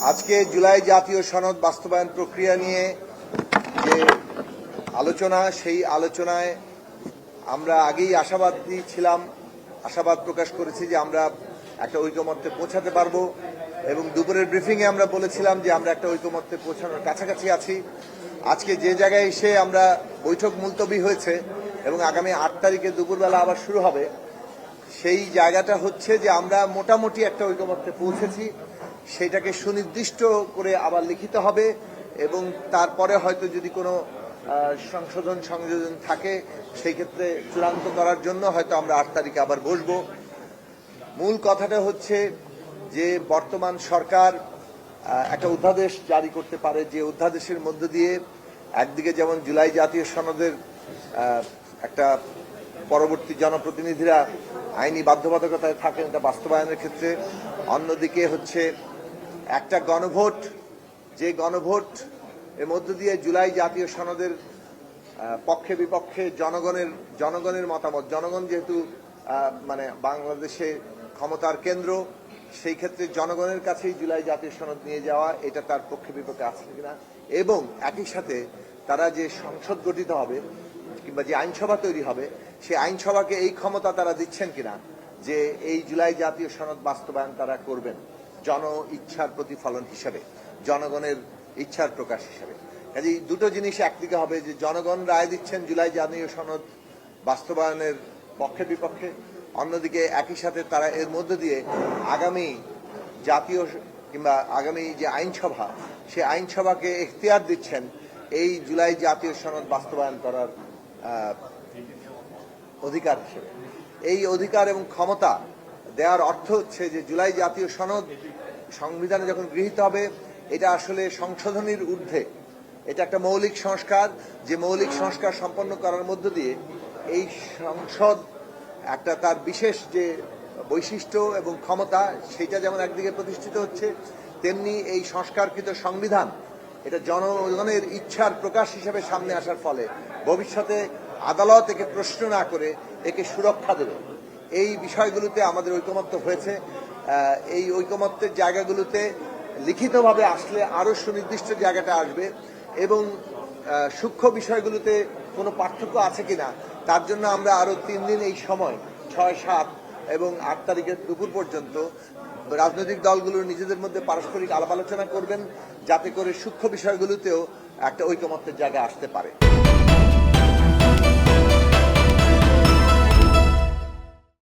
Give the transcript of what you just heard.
আজকে জুলাই জাতীয় সনদ বাস্তবায়ন প্রক্রিয়া নিয়ে যে আলোচনা, সেই আলোচনায় আমরা আগেই আশাবাদী ছিলাম, আশাবাদ প্রকাশ করেছি যে আমরা একটা ঐকমত্যে পৌঁছাতে পারবো এবং দুপুরের ব্রিফিংয়ে আমরা বলেছিলাম যে আমরা একটা ঐকমত্যে পৌঁছানোর কাছাকাছি আছি। আজকে যে জায়গায় এসে আমরা বৈঠক মুলতবি হয়েছে এবং আগামী 8 তারিখে দুপুরবেলা আবার শুরু হবে, সেই জায়গাটা হচ্ছে যে আমরা মোটামুটি একটা ঐকমত্যে পৌঁছেছি। সেটাকে সুনির্দিষ্ট করে আবার লিখিত হবে এবং তারপরে হয়তো যদি কোনো সংযোজন থাকে সেই ক্ষেত্রে চূড়ান্ত করার জন্য হয়তো আমরা 8 তারিখে আবার বসবো। মূল কথাটা হচ্ছে যে বর্তমান সরকার একটা অধ্যাদেশ জারি করতে পারে, যে অধ্যাদেশের মধ্য দিয়ে একদিকে যেমন জুলাই জাতীয় সনদের একটা পরবর্তী জনপ্রতিনিধিরা আইনি বাধ্যবাধকতায় থাকেন এটা বাস্তবায়নের ক্ষেত্রে, অন্যদিকে হচ্ছে একটা গণভোট, যে গণভোট এর মধ্য দিয়ে জুলাই জাতীয় সনদের পক্ষে বিপক্ষে জনগণের মতামত, জনগণ যেহেতু মানে বাংলাদেশে ক্ষমতার কেন্দ্র, সেই ক্ষেত্রে জনগণের কাছেই জুলাই জাতীয় সনদ নিয়ে যাওয়া, এটা তার পক্ষে বিপক্ষে আছে কিনা, এবং একই সাথে তারা যে সংসদ গঠিত হবে কিংবা যে আইনসভা তৈরি হবে সেই আইনসভাকে এই ক্ষমতা তারা দিচ্ছেন কিনা যে এই জুলাই জাতীয় সনদ বাস্তবায়ন তারা করবেন জন ইচ্ছার প্রতিফলন হিসাবে, জনগণের ইচ্ছার প্রকাশ হিসাবে। কাজেই দুটো জিনিস একদিকে হবে যে জনগণ রায় দিচ্ছেন জুলাই জাতীয় সনদ বাস্তবায়নের পক্ষে বিপক্ষে, অন্যদিকে একই সাথে তারা এর মধ্য দিয়ে আগামী জাতীয় কিংবা আগামী যে আইনসভা, সেই আইনসভাকে এখতিয়ার দিচ্ছেন এই জুলাই জাতীয় সনদ বাস্তবায়ন করার অধিকার হিসেবে। এই অধিকার এবং ক্ষমতা দেওয়ার অর্থ হচ্ছে যে জুলাই জাতীয় সনদ সংবিধানে যখন গৃহীত হবে, এটা আসলে সংশোধনীর ঊর্ধ্বে, এটা একটা মৌলিক সংস্কার, যে মৌলিক সংস্কার সম্পন্ন করার মধ্য দিয়ে এই সংসদ একটা তার বিশেষ যে বৈশিষ্ট্য এবং ক্ষমতা সেটা যেমন একদিকে প্রতিষ্ঠিত হচ্ছে, তেমনি এই সংস্কারকৃত সংবিধান এটা জনগণের ইচ্ছার প্রকাশ হিসেবে সামনে আসার ফলে ভবিষ্যতে আদালত একে প্রশ্ন না করে একে সুরক্ষা দেবে। এই বিষয়গুলোতে আমাদের ঐকমত্য হয়েছে। এই ঐকমত্যের জায়গাগুলোতে লিখিতভাবে আসলে আরো সুনির্দিষ্ট জায়গাটা আসবে এবং সূক্ষ্ম বিষয়গুলোতে কোনো পার্থক্য আছে কিনা তার জন্য আমরা আরো 3 দিন এই সময় 6, 7 এবং 8 তারিখের দুপুর পর্যন্ত রাজনৈতিক দলগুলো নিজেদের মধ্যে পারস্পরিক আলাপ আলোচনা করবেন, যাতে করে সূক্ষ্ম বিষয়গুলোতেও একটা ঐকমত্যের জায়গা আসতে পারে।